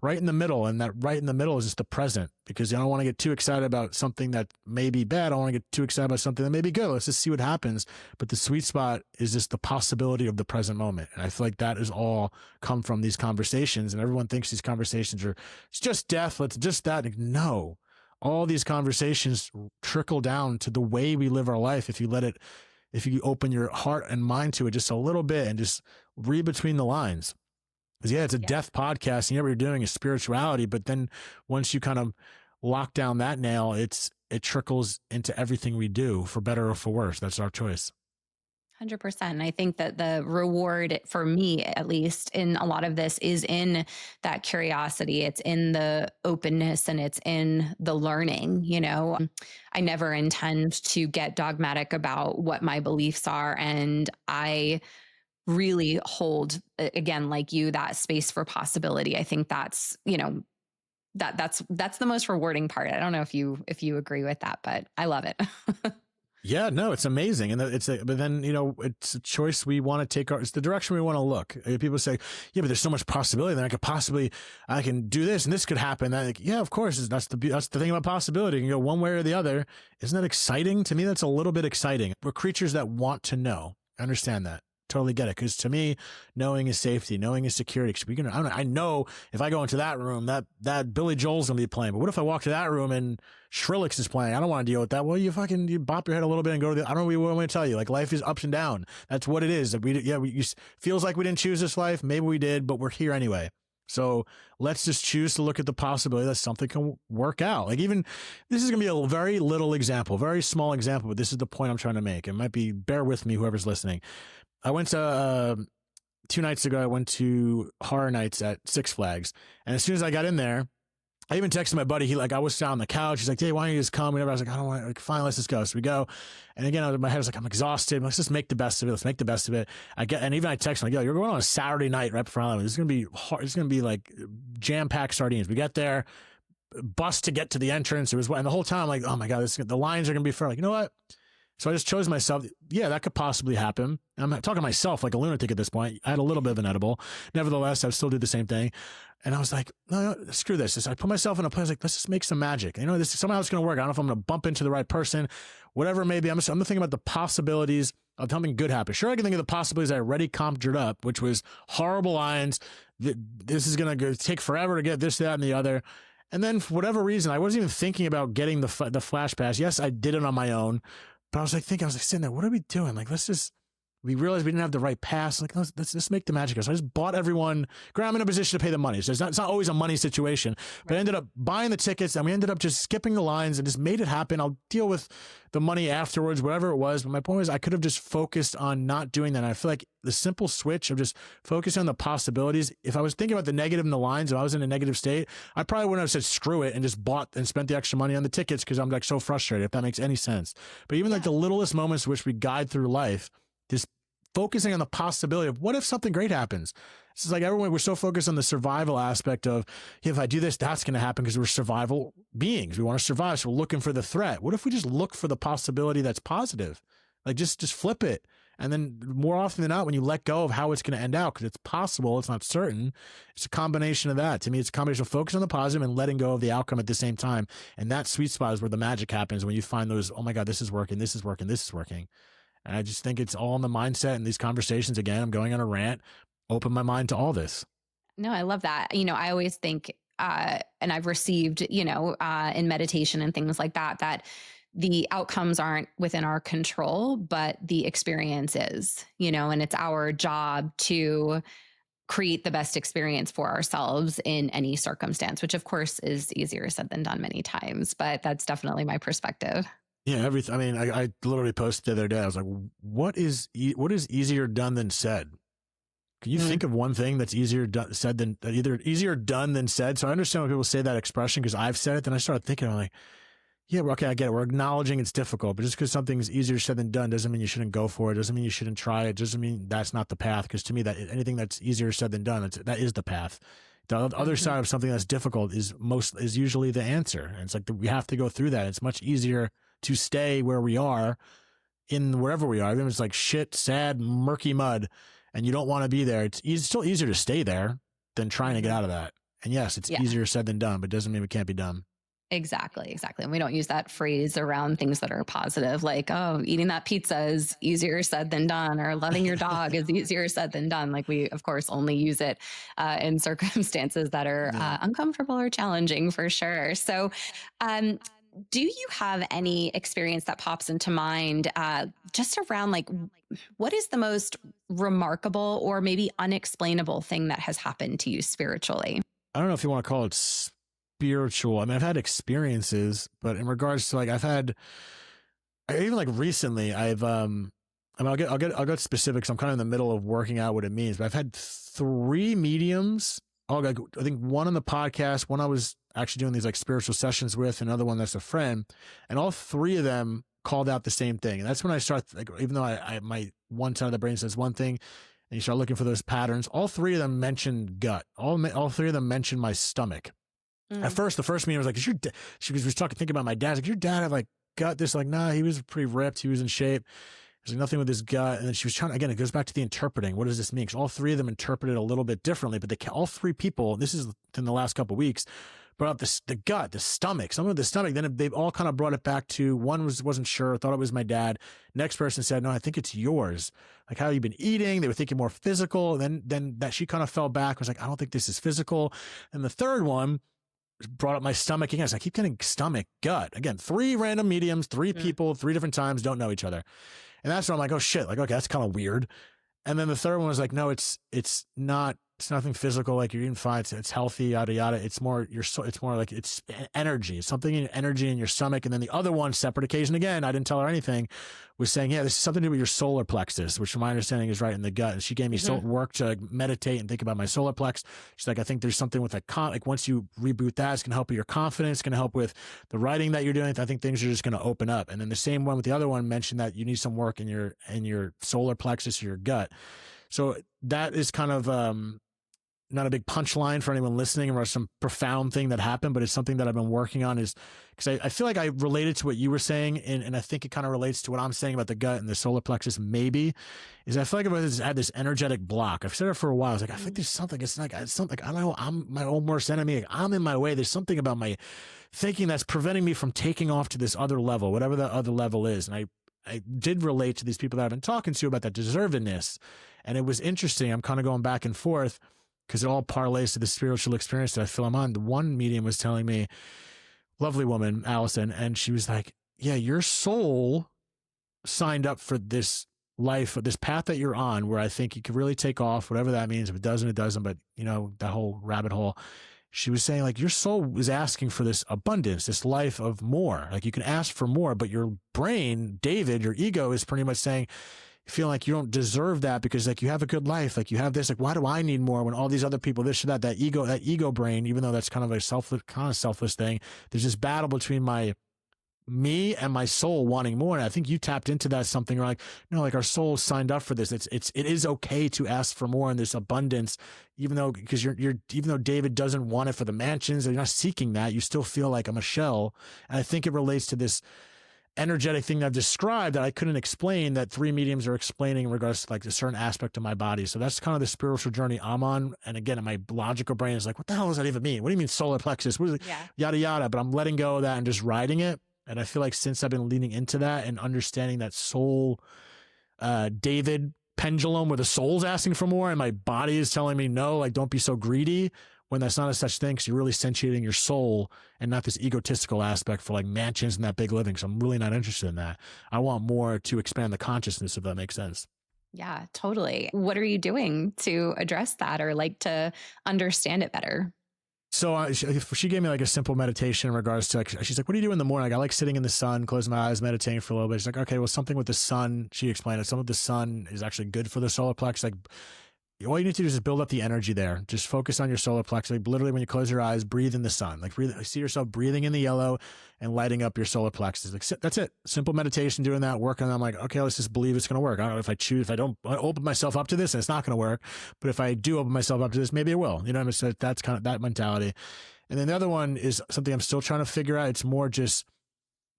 B: right in the middle, and that right in the middle is just the present, because I don't want to get too excited about something that may be bad. I don't want to get too excited about something that may be good. Let's just see what happens. But the sweet spot is just the possibility of the present moment. And I feel like that is all come from these conversations, and everyone thinks these conversations are, it's just death. Let's just that. Like, no, all these conversations trickle down to the way we live our life. If you open your heart and mind to it just a little bit and just read between the lines. Because yeah, it's a
A: Yeah.
B: death podcast, and what you're doing is spirituality. But then once you kind of lock down that nail, it trickles into everything we do, for better or for worse. That's our choice.
A: 100%. And I think that the reward for me, at least in a lot of this, is in that curiosity. It's in the openness and it's in the learning. I never intend to get dogmatic about what my beliefs are. And I really hold, again, like you, that space for possibility. I think that's, that's the most rewarding part. I don't know if you agree with that, but I love it.
B: Yeah, no, it's amazing. And but then, it's a choice we want to take. It's the direction we want to look. People say, yeah, but there's so much possibility that I can do this and this could happen. Like, yeah, of course. That's the thing about possibility. You can go one way or the other. Isn't that exciting? To me, that's a little bit exciting. We're creatures that want to know. I understand that. Totally get it. Because to me, knowing is safety, knowing is security. I know if I go into that room, that Billy Joel's gonna be playing. But what if I walk to that room and Skrillex is playing? I don't want to deal with that. Well, you bop your head a little bit and go to I don't know what I'm going to tell you. Like, life is ups and down. That's what it is. Feels like we didn't choose this life. Maybe we did, but we're here anyway. So let's just choose to look at the possibility that something can work out. Like, even this is going to be a very little example, very small example, but this is the point I'm trying to make. It might be, bear with me, whoever's listening. I went to 2 nights ago, I went to Horror Nights at Six Flags. And as soon as I got in there, I even texted my buddy. I was sat on the couch. He's like, hey, why don't you just come? Whatever. I was like, I don't want to. Like, fine, let's just go. So we go. And again, my head was like, I'm exhausted. Let's just make the best of it. Let's make the best of it. And even I text him, like, yo, you're going on a Saturday night right before Halloween. This is going to be hard. It's going to be like jam-packed sardines. We get there, bus to get to the entrance. And the whole time I'm like, oh my God, the lines are going to be fair. Like, you know what? So I just chose myself. Yeah, that could possibly happen. I'm talking to myself like a lunatic at this point. I had a little bit of an edible. Nevertheless, I would still do the same thing. And I was like, no, screw this. I put myself in a place like, let's just make some magic. You know, this somehow it's going to work. I don't know if I'm going to bump into the right person, whatever it may be. I'm thinking about the possibilities of something good happen. Sure, I can think of the possibilities I already conjured up, which was horrible lines. This is going to take forever to get this, that, and the other. And then for whatever reason, I wasn't even thinking about getting the flash pass. Yes, I did it on my own. But I was like sitting there, what are we doing? Like, we realized we didn't have the right pass. Like, let's just make the magic. So I just bought everyone. I'm in a position to pay the money. So it's not always a money situation, but I ended up buying the tickets and we ended up just skipping the lines and just made it happen. I'll deal with the money afterwards, whatever it was. But my point was I could have just focused on not doing that. And I feel like the simple switch of just focusing on the possibilities. If I was thinking about the negative and the lines, if I was in a negative state, I probably wouldn't have said screw it and just bought and spent the extra money on the tickets because I'm like so frustrated, if that makes any sense. But even like the littlest moments which we guide through life, just focusing on the possibility of what if something great happens. It's just like we're so focused on the survival aspect of, if I do this, that's going to happen because we're survival beings. We want to survive. So we're looking for the threat. What if we just look for the possibility that's positive? Like just flip it. And then more often than not, when you let go of how it's going to end out, because it's possible, it's not certain, it's a combination of that. To me, it's a combination of focus on the positive and letting go of the outcome at the same time. And that sweet spot is where the magic happens, when you find those, oh my God, this is working, this is working, this is working. And I just think it's all in the mindset and these conversations. Again, I'm going on a rant, open my mind to all this.
A: No, I love that. I always think, and I've received, in meditation and things like that, that the outcomes aren't within our control, but the experience is, and it's our job to create the best experience for ourselves in any circumstance, which of course is easier said than done many times, but that's definitely my perspective.
B: Yeah, everything. I mean, I literally posted the other day. I was like, what is easier done than said? Can you think of one thing that's easier said than either easier done than said? So I understand when people say that expression because I've said it. Then I started thinking, I'm like, yeah, okay, I get it. We're acknowledging it's difficult, but just because something's easier said than done doesn't mean you shouldn't go for it. Doesn't mean you shouldn't try it. Doesn't mean that's not the path. Because to me, that anything that's easier said than done, that is the path. The other side of something that's difficult is usually the answer. And it's like we have to go through that. It's much easier to stay where we are in wherever we are. Even if it's like shit, sad, murky mud, and you don't want to be there. It's still easier to stay there than trying to get out of that. And yes, it's easier said than done, but doesn't mean we can't be done.
A: Exactly. And we don't use that phrase around things that are positive, like, oh, eating that pizza is easier said than done, or loving your dog is easier said than done. Like, we, of course, only use it in circumstances that are uncomfortable or challenging, for sure. So, do you have any experience that pops into mind just around like what is the most remarkable or maybe unexplainable thing that has happened to you spiritually?
B: I don't know if you want to call it spiritual. I mean, I've had experiences, but in regards to like, even like recently, I mean, I'll get specifics. I'm kind of in the middle of working out what it means, but I've had 3 mediums. I think one on the podcast, one I was actually doing these like spiritual sessions with, another one that's a friend, and all 3 of them called out the same thing. And that's when I start, like, even though I my one side of the brain says one thing, and you start looking for those patterns, all 3 of them mentioned gut. All 3 of them mentioned my stomach. At first, the first meeting was like, she was thinking about my dad. Like, your dad have like gut this? Like, nah, he was pretty ripped. He was in shape. There's like nothing with his gut. And then she was trying, again, it goes back to the interpreting. What does this mean? Because all 3 of them interpreted a little bit differently, but all 3 people, this is in the last couple of weeks, brought up the gut, the stomach, some of the stomach. Then they've all kind of brought it back to one wasn't sure, thought it was my dad. Next person said, no, I think it's yours. Like, how you've been eating. They were thinking more physical. Then that she kind of fell back, was like, I don't think this is physical. And the third one brought up my stomach again. I keep getting stomach, gut. Again, 3 random mediums, 3 people, 3 different times, don't know each other. And that's when I'm like, oh shit, like, okay, that's kind of weird. And then the third one was like, no, it's not It's nothing physical. Like you're eating fine. It's healthy, yada, yada. It's more your soul. It's more like it's energy. It's something in energy in your stomach. And then the other one, separate occasion again, I didn't tell her anything, was saying, yeah, this is something to do with your solar plexus, which from my understanding is right in the gut. And she gave me work to meditate and think about my solar plex. She's like, I think there's something with like once you reboot that, it's going to help with your confidence. It's going to help with the writing that you're doing. I think things are just going to open up. And then the same one with the other one mentioned that you need some work in your solar plexus or your gut. So that is kind of, not a big punchline for anyone listening or some profound thing that happened, but it's something that I've been working on, is because I feel like I related to what you were saying. And I think it kind of relates to what I'm saying about the gut and the solar plexus. Maybe is I feel like I've had this energetic block. I've said it for a while. I was like, I think there's something, it's something, I don't know. I'm my own worst enemy. Like, I'm in my way. There's something about my thinking that's preventing me from taking off to this other level, whatever that other level is. And I did relate to these people that I've been talking to about that deservedness. And it was interesting. I'm kind of going back and forth, because it all parlays to the spiritual experience that I feel I'm on. The one medium was telling me, lovely woman, Allison, and she was like, yeah, your soul signed up for this life, this path that you're on, where I think you could really take off, whatever that means. If it doesn't, it doesn't. But, that whole rabbit hole. She was saying, like, your soul is asking for this abundance, this life of more. Like, you can ask for more, but your brain, David, your ego, is pretty much saying, feel like you don't deserve that because like you have a good life, like you have this, like why do I need more when all these other people, this or that ego brain, even though that's kind of a selfless thing, there's this battle between me and my soul wanting more. And I think you tapped into that something like, no, like our soul signed up for this. It is okay to ask for more in this abundance, even though, because even though David doesn't want it for the mansions, and you're not seeking that, you still feel like I'm a shell. And I think it relates to this energetic thing that I've described that I couldn't explain, that three mediums are explaining in regards to like a certain aspect of my body. So that's kind of the spiritual journey I'm on. And again, my logical brain is like, what the hell does that even mean? What do you mean solar plexus? What is it?
A: Yeah.
B: Yada, yada. But I'm letting go of that and just riding it. And I feel like since I've been leaning into that and understanding that soul, David pendulum where the soul's asking for more and my body is telling me no, like don't be so greedy, when that's not a such thing, because you're really satiating your soul and not this egotistical aspect for like mansions and that big living. So I'm really not interested in that. I want more to expand the consciousness, if that makes sense.
A: Yeah, totally. What are you doing to address that or like to understand it better?
B: So she gave me like a simple meditation in regards to like, she's like, what do you do in the morning? Like, I like sitting in the sun, closing my eyes, meditating for a little bit. She's like, okay, well, something with the sun. She explained it. Some of the sun is actually good for the solar plex. Like, all you need to do is just build up the energy there. Just focus on your solar plex. Like literally when you close your eyes, breathe in the sun. Like see yourself breathing in the yellow and lighting up your solar plexus. Like that's it. Simple meditation, doing that, working on. I'm like, okay, let's just believe it's going to work. I don't know if I don't open myself up to this, and it's not going to work. But if I do open myself up to this, maybe it will. You know what I mean? So that's kind of that mentality. And then the other one is something I'm still trying to figure out. It's more just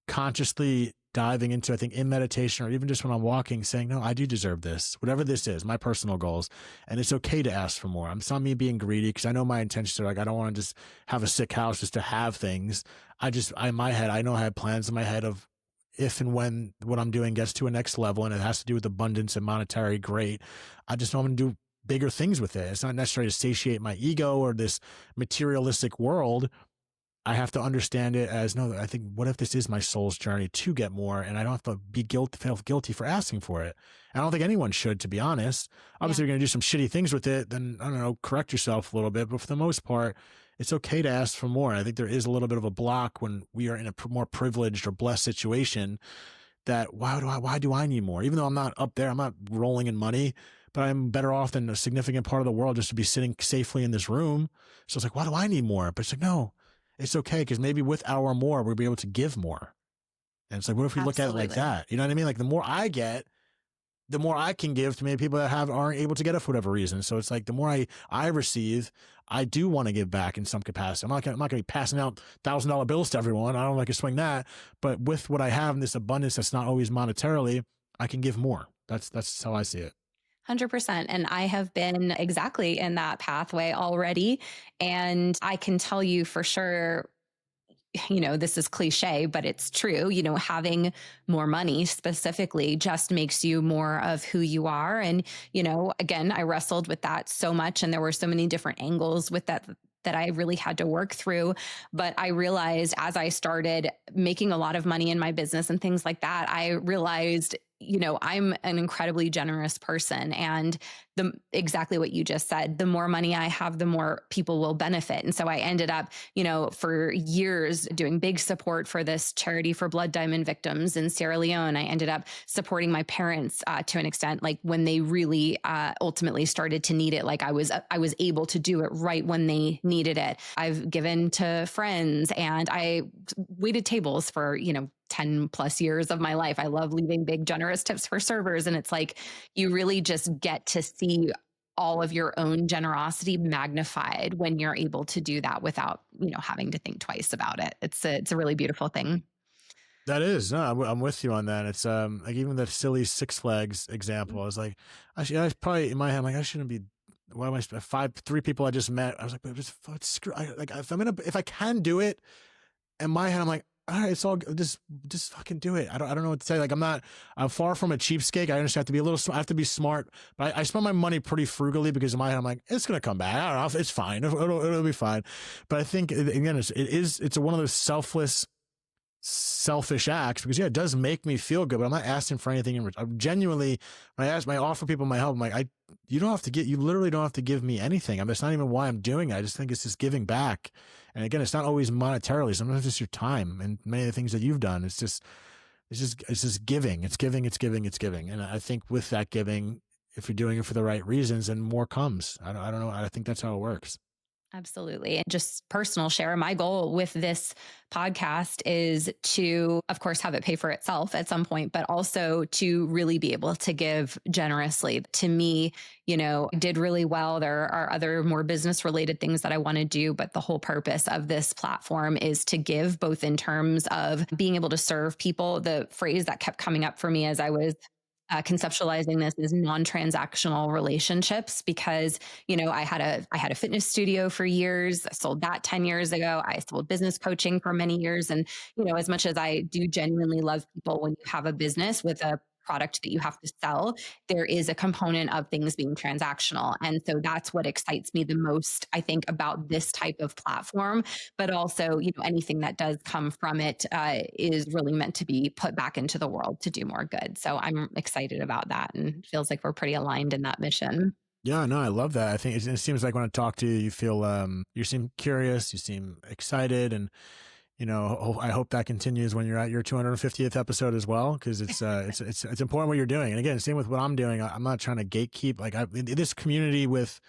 B: consciously diving into, I think, in meditation or even just when I'm walking, saying, no, I do deserve this, whatever this is, my personal goals. And it's okay to ask for more. It's not me being greedy, because I know my intentions are like, I don't want to just have a sick house just to have things. In my head, I know I have plans in my head of if and when what I'm doing gets to a next level, and it has to do with abundance and monetary, great. I just know I'm going to do bigger things with it. It's not necessarily to satiate my ego or this materialistic world. I have to understand it as, no, I think, what if this is my soul's journey to get more, and I don't have to feel guilty for asking for it. And I don't think anyone should, to be honest. Obviously, You're going to do some shitty things with it, then, I don't know, correct yourself a little bit. But for the most part, it's okay to ask for more. I think there is a little bit of a block when we are in a more privileged or blessed situation, that why do I need more? Even though I'm not up there, I'm not rolling in money, but I'm better off than a significant part of the world just to be sitting safely in this room. So it's like, why do I need more? But it's like, no. It's okay, because maybe with our more, we'll be able to give more. And it's like, what if we look at it like that? You know what I mean? Like the more I get, the more I can give to many people that aren't able to get it for whatever reason. So it's like the more I receive, I do want to give back in some capacity. I'm not going to be passing out $1,000 bills to everyone. I don't like to swing that. But with what I have in this abundance, that's not always monetarily, I can give more. That's how I see it.
A: 100%. And I have been exactly in that pathway already. And I can tell you for sure, this is cliche, but it's true. Having more money specifically just makes you more of who you are. And, again, I wrestled with that so much. And there were so many different angles with that I really had to work through. But I realized as I started making a lot of money in my business and things like that, I realized I'm an incredibly generous person, and exactly what you just said, the more money I have, the more people will benefit. And so I ended up, for years doing big support for this charity for blood diamond victims in Sierra Leone. I ended up supporting my parents to an extent, like when they really ultimately started to need it. Like I was able to do it right when they needed it. I've given to friends, and I waited tables for 10 plus years of my life. I love leaving big generous tips for servers. And it's like you really just get to see all of your own generosity magnified when you're able to do that without, having to think twice about it. It's a really beautiful thing.
B: That is, no, I'm with you on that. It's like even the silly Six Flags example. I was like, I probably in my head, I'm like, I shouldn't be. Why am I three people I just met? I was like, but just screw. Like if I can do it, in my head, I'm like, all right, it's all just fucking do it. I don't know what to say. Like I'm far from a cheapskate. I understand I have to be a little, I have to be smart, but I spend my money pretty frugally because in my head, I'm like, it's going to come back. I don't know. It's fine. It'll be fine. But I think again, it's one of those selfish acts because it does make me feel good, but I'm not asking for anything in return. I'm genuinely, when I offer people my help, I'm like, you literally don't have to give me anything. That's not even why I'm doing it. I just think it's just giving back. And again, it's not always monetarily. Sometimes it's your time and many of the things that you've done. It's just giving. It's giving. It's giving. And I think with that giving, if you're doing it for the right reasons, then more comes. I don't know. I think that's how it works.
A: Absolutely. And just personal share. My goal with this podcast is to, of course, have it pay for itself at some point, but also to really be able to give generously. To me, did really well. There are other more business related things that I want to do, but the whole purpose of this platform is to give, both in terms of being able to serve people. The phrase that kept coming up for me as I was conceptualizing this is non-transactional relationships, because I had a fitness studio for years. I sold that 10 years ago. I sold business coaching for many years. And as much as I do genuinely love people, when you have a business with a product that you have to sell, there is a component of things being transactional. And so that's what excites me the most, I think, about this type of platform. But also, anything that does come from it is really meant to be put back into the world to do more good. So I'm excited about that, and it feels like we're pretty aligned in that mission.
B: Yeah, no, I love that. I think it seems like when I talk to you, you feel, you seem curious, you seem excited, and I hope that continues when you're at your 250th episode as well, because it's important what you're doing. And again, same with what I'm doing. I'm not trying to gatekeep. Like in this community with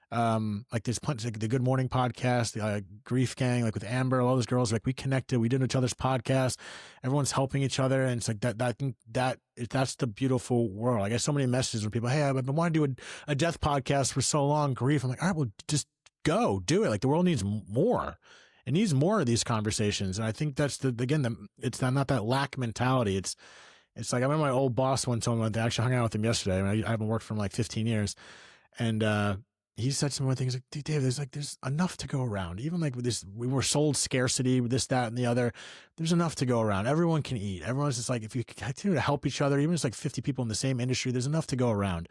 B: like there's plenty, like the Good Morning podcast, the Grief Gang, like with Amber, all those girls, like we connected, we did each other's podcast. Everyone's helping each other, and it's like that. I think that's the beautiful world. I get so many messages from people, hey, I've been wanting to do a death podcast for so long, grief. I'm like, all right, well, just go do it. Like the world needs more. It needs more of these conversations. And I think that's it's not that lack mentality. It's like, I remember my old boss one time, I actually hung out with him yesterday. I mean, I haven't worked for him like 15 years. And, he said some more things like, dude, Dave, there's enough to go around. Even like with this, we were sold scarcity with this, that, and the other. There's enough to go around. Everyone can eat. Everyone's just like, if you continue to help each other, even if it's like 50 people in the same industry, there's enough to go around.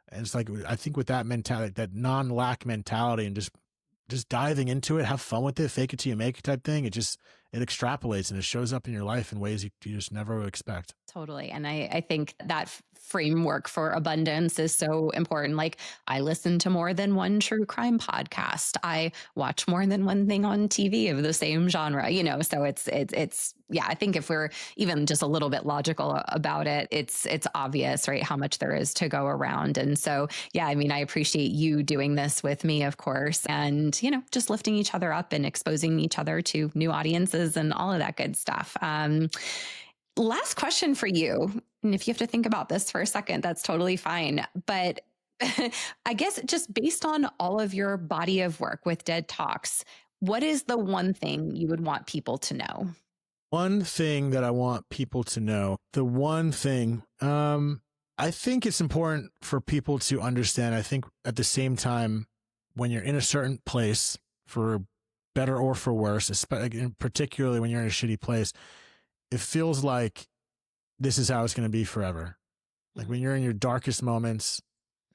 B: And it's like, I think with that mentality, that non-lack mentality, and just diving into it, have fun with it, fake it till you make it type thing. It extrapolates and it shows up in your life in ways you just never would expect.
A: Totally. And I think that framework for abundance is so important. Like, I listen to more than one true crime podcast. I watch more than one thing on TV of the same genre, so yeah, I think if we're even just a little bit logical about it, it's obvious, right? How much there is to go around. And so, yeah, I mean, I appreciate you doing this with me, of course, and, just lifting each other up and exposing each other to new audiences and all of that good stuff. Last question for you. And if you have to think about this for a second, that's totally fine. But I guess just based on all of your body of work with Dead Talks, what is the one thing you would want people to know?
B: One thing that I want people to know, the one thing, I think it's important for people to understand. I think at the same time, when you're in a certain place, for better or for worse, particularly when you're in a shitty place, it feels like this is how it's going to be forever. Like when you're in your darkest moments,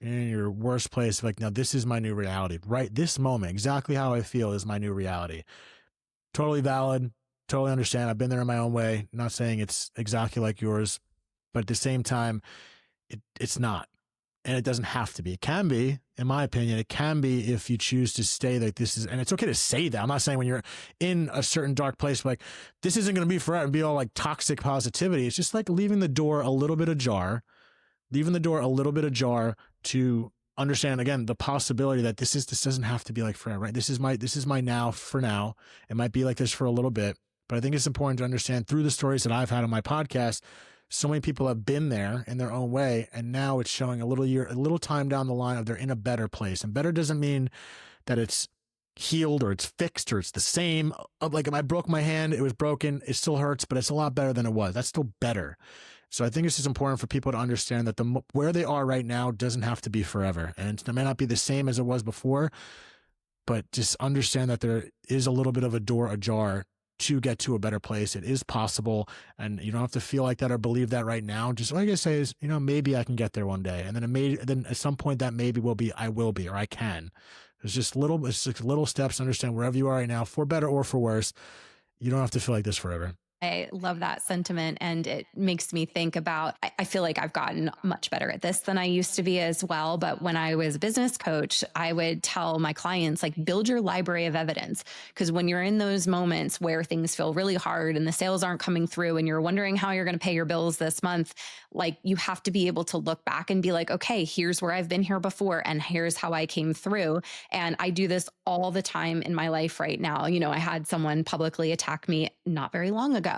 B: in your worst place, like, now this is my new reality, right? This moment, exactly how I feel is my new reality. Totally valid. Totally understand. I've been there in my own way. Not saying it's exactly like yours. But at the same time, it's not. And it doesn't have to be. It can be, in my opinion, it can be if you choose to stay like this is, and it's okay to say that. I'm not saying when you're in a certain dark place, like this isn't going to be forever and be all like toxic positivity. It's just like leaving the door a little bit ajar, to understand again, the possibility that this doesn't have to be like forever, right? This is my now for now. It might be like this for a little bit, but I think it's important to understand through the stories that I've had on my podcast. So many people have been there in their own way, and now it's showing a little time down the line of they're in a better place. And better doesn't mean that it's healed or it's fixed or it's the same. Like if I broke my hand, it was broken, it still hurts, but it's a lot better than it was. That's still better. So I think it's just important for people to understand that where they are right now doesn't have to be forever, and it may not be the same as it was before, but just understand that there is a little bit of a door ajar to get to a better place. It is possible, and you don't have to feel like that or believe that right now. Just like I say is, maybe I can get there one day, and then at some point that maybe will be I will be, or I can. It's just little steps to understand wherever you are right now, for better or for worse. You don't have to feel like this forever.
A: I love that sentiment. And it makes me think about, I feel like I've gotten much better at this than I used to be as well. But when I was a business coach, I would tell my clients, like, build your library of evidence. Because when you're in those moments where things feel really hard and the sales aren't coming through and you're wondering how you're going to pay your bills this month, like, you have to be able to look back and be like, okay, here's where I've been here before and here's how I came through. And I do this all the time in my life right now. I had someone publicly attack me not very long ago,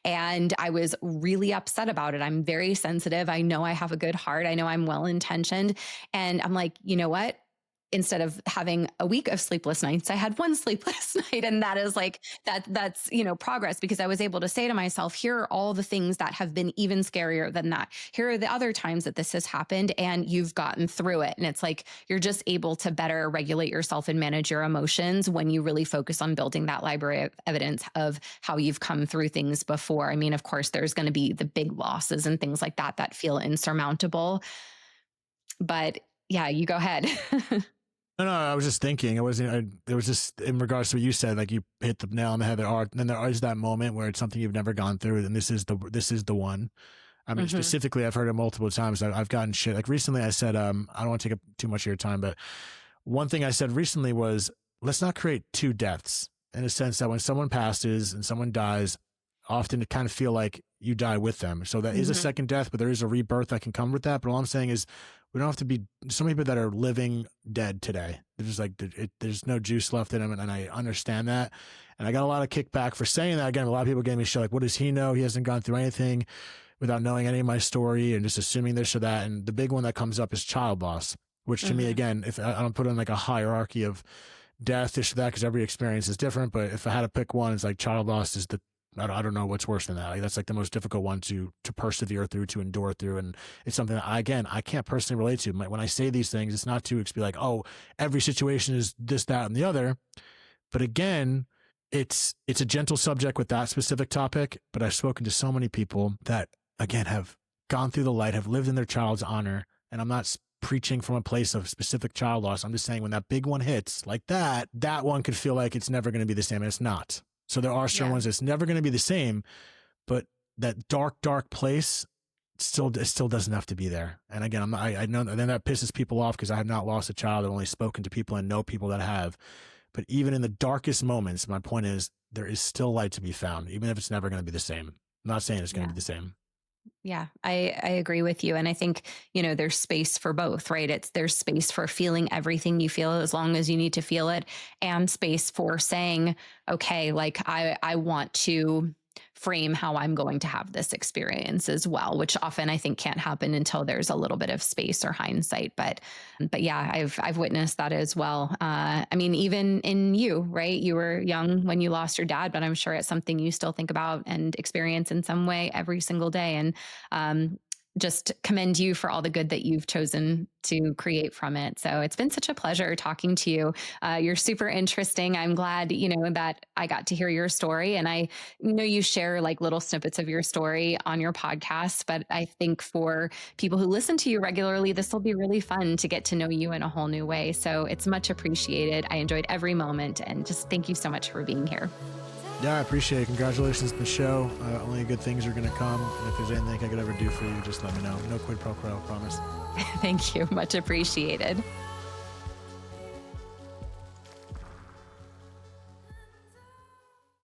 A: and I was really upset about it. I'm very sensitive. I know I have a good heart. I know I'm well intentioned. And I'm like, you know what? Instead of having a week of sleepless nights, I had one sleepless night. And that is like, that's progress, because I was able to say to myself, here are all the things that have been even scarier than that. Here are the other times that this has happened and you've gotten through it. And it's like, you're just able to better regulate yourself and manage your emotions when you really focus on building that library of evidence of how you've come through things before. I mean, of course, there's going to be the big losses and things like that feel insurmountable. But yeah, you go ahead.
B: No, I was just thinking. It was just in regards to what you said. Like you hit the nail on the head. There is that moment where it's something you've never gone through, and this is the one. I mean, specifically, I've heard it multiple times. I've gotten shit. Like recently, I said, I don't want to take up too much of your time, but one thing I said recently was, let's not create two deaths. In a sense that when someone passes and someone dies, often it kind of feel like you die with them. So that is a second death, but there is a rebirth that can come with that. But all I'm saying is, we don't have to be so many people that are living dead today. There's like, there's no juice left in them. And I understand that. And I got a lot of kickback for saying that. Again, a lot of people gave me shit like, what does he know? He hasn't gone through anything without knowing any of my story and just assuming this or that. And the big one that comes up is child loss, which to me, again, if I don't put in like a hierarchy of death, this or that, because every experience is different. But if I had to pick one, it's like child loss is I don't know what's worse than that. Like that's like the most difficult one to persevere through, to endure through. And it's something that I can't personally relate to. When I say these things, it's not to be like, oh, every situation is this, that, and the other. But again, it's a gentle subject with that specific topic. But I've spoken to so many people that, again, have gone through the light, have lived in their child's honor. And I'm not preaching from a place of specific child loss. I'm just saying when that big one hits like that one could feel like it's never going to be the same. And it's not. So there are certain ones that's never going to be the same, but that dark place still doesn't have to be there. And again, I know, and then that pisses people off because I have not lost a child. I've only spoken to people and know people that have. But even in the darkest moments, my point is there is still light to be found, even if it's never going to be the same. I'm not saying it's going to be the same.
A: Yeah, I agree with you. And I think, there's space for both, right? There's space for feeling everything you feel as long as you need to feel it, and space for saying, okay, like I want to frame how I'm going to have this experience as well, which often I think can't happen until there's a little bit of space or hindsight. But yeah, I've witnessed that as well. I mean, even in you, right? You were young when you lost your dad, but I'm sure it's something you still think about and experience in some way every single day. And just commend you for all the good that you've chosen to create from it. So it's been such a pleasure talking to you. You're super interesting. I'm glad, that I got to hear your story. And I know you share like little snippets of your story on your podcast, but I think for people who listen to you regularly, this will be really fun to get to know you in a whole new way. So it's much appreciated. I enjoyed every moment, and just thank you so much for being here.
B: Yeah, I appreciate it. Congratulations on the show. Only good things are going to come. And if there's anything I could ever do for you, just let me know. No quid pro quo, promise.
A: Thank you. Much appreciated.